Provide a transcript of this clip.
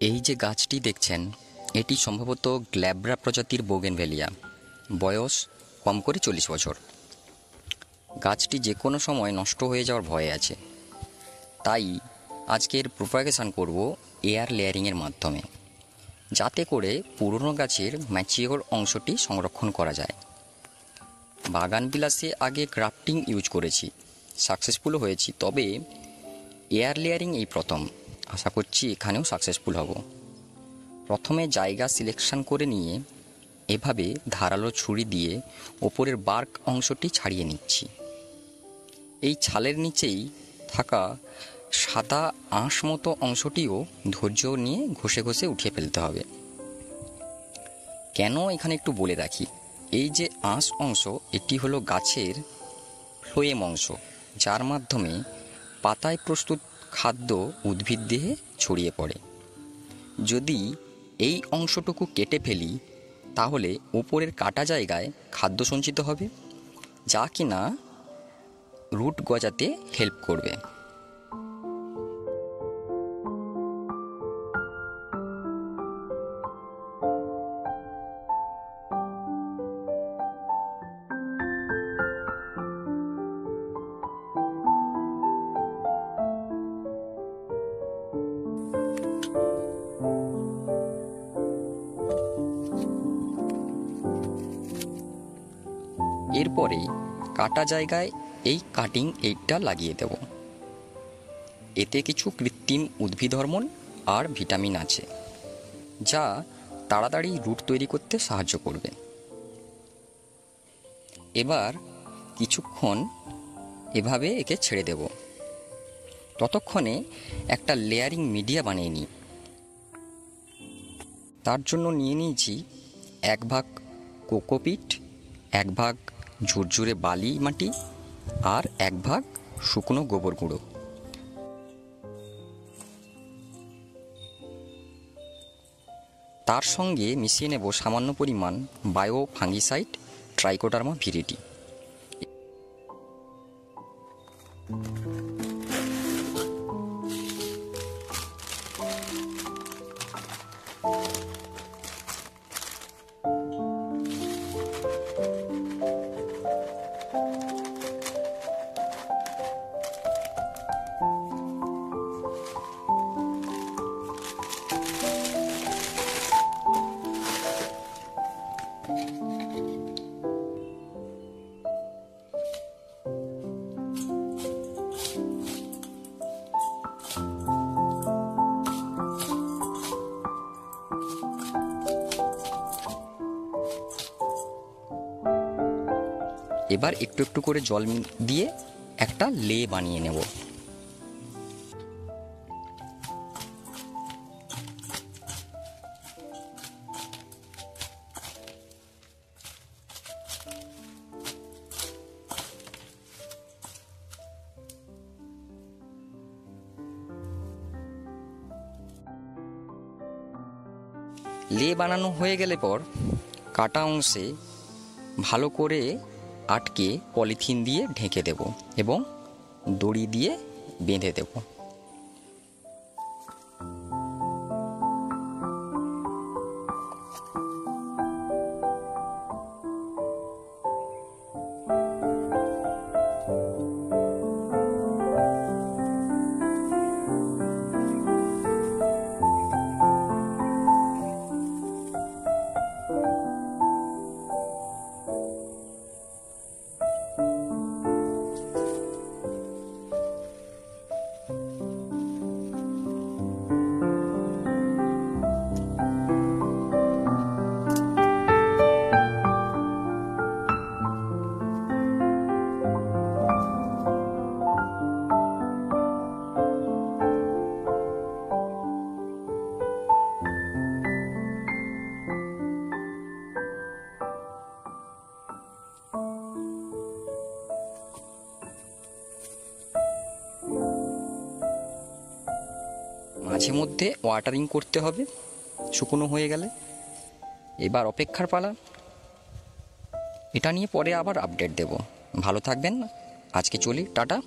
এই যে গাছটি দেখছেন, এটি সম্ভবত গ্ল্যাব্রা প্রজাতির বোগেনভেলিয়া। বয়স কম করে 40 বছর। গাছটি যে কোনো সময় নষ্ট হয়ে যাওয়ার ভয়ে আছে, তাই আজকের প্রোপাগেশন করব এয়ার লেয়ারিংয়ের মাধ্যমে, যাতে করে পুরনো গাছের ম্যাচিওর অংশটি সংরক্ষণ করা যায়। বাগান বিলাসে আগে গ্রাফটিং ইউজ করেছি, সাকসেসফুলও হয়েছি, তবে এয়ার লেয়ারিং এই প্রথম। আশা করছি এখানেও সাকসেসফুল হব। প্রথমে জায়গা সিলেকশন করে নিয়ে এভাবে ধারালো ছুরি দিয়ে ওপরের বার্ক অংশটি ছাড়িয়ে নিচ্ছি। এই ছালের নিচেই থাকা সাদা আঁশ মতো অংশটিও ধৈর্য নিয়ে ঘষে ঘষে উঠিয়ে ফেলতে হবে। কেন এখানে একটু বলে রাখি, এই যে আঁশ অংশ, এটি হলো গাছের ফ্লোয়েম অংশ, যার মাধ্যমে পাতায় প্রস্তুত খাদ্য উদ্ভিদ দেহে ছড়িয়ে পড়ে। যদি এই অংশটুকু কেটে ফেলি, তাহলে উপরের কাটা জায়গায় খাদ্য সঞ্চিত হবে, যা কিনা রুট গজাতে হেল্প করবে। এরপরেই কাটা জায়গায় এই কাটিং এইডটা লাগিয়ে দেব। এতে কিছু কৃত্রিম উদ্ভিদ হরমোন আর ভিটামিন আছে, যা তাড়াতাড়ি রুট তৈরি করতে সাহায্য করবে। এবার কিছুক্ষণ এভাবে একে ছেড়ে দেব। ততক্ষণে একটা লেয়ারিং মিডিয়া বানিয়ে নিই। তার জন্য নিয়ে নিয়েছি 1 ভাগ কোকোপিট, 1 ভাগ ঝুরঝুরে বালি মাটি আর 1 ভাগ শুকনো গোবর গুঁড়ো। তার সঙ্গে মিশিয়ে নেব সামান্য পরিমাণ বায়ো ফাঙ্গিসাইড ট্রাইকোডার্মা ভিরিডি। এবার একটু একটু করে জল দিয়ে একটা লে বানিয়ে নেব। লে বানানো হয়ে গেলে পর কাটা অংশে ভালো করে আটকে পলিথিন দিয়ে ঢেকে দেব এবং দড়ি দিয়ে বেঁধে দেব। মাঝে মধ্যে ওয়াটারিং করতে হবে শুকনো হয়ে গেলে। এবার অপেক্ষার পালা। এটা নিয়ে পরে আবার আপডেট দেব। ভালো থাকবেন। আজকে চলি, টাটা।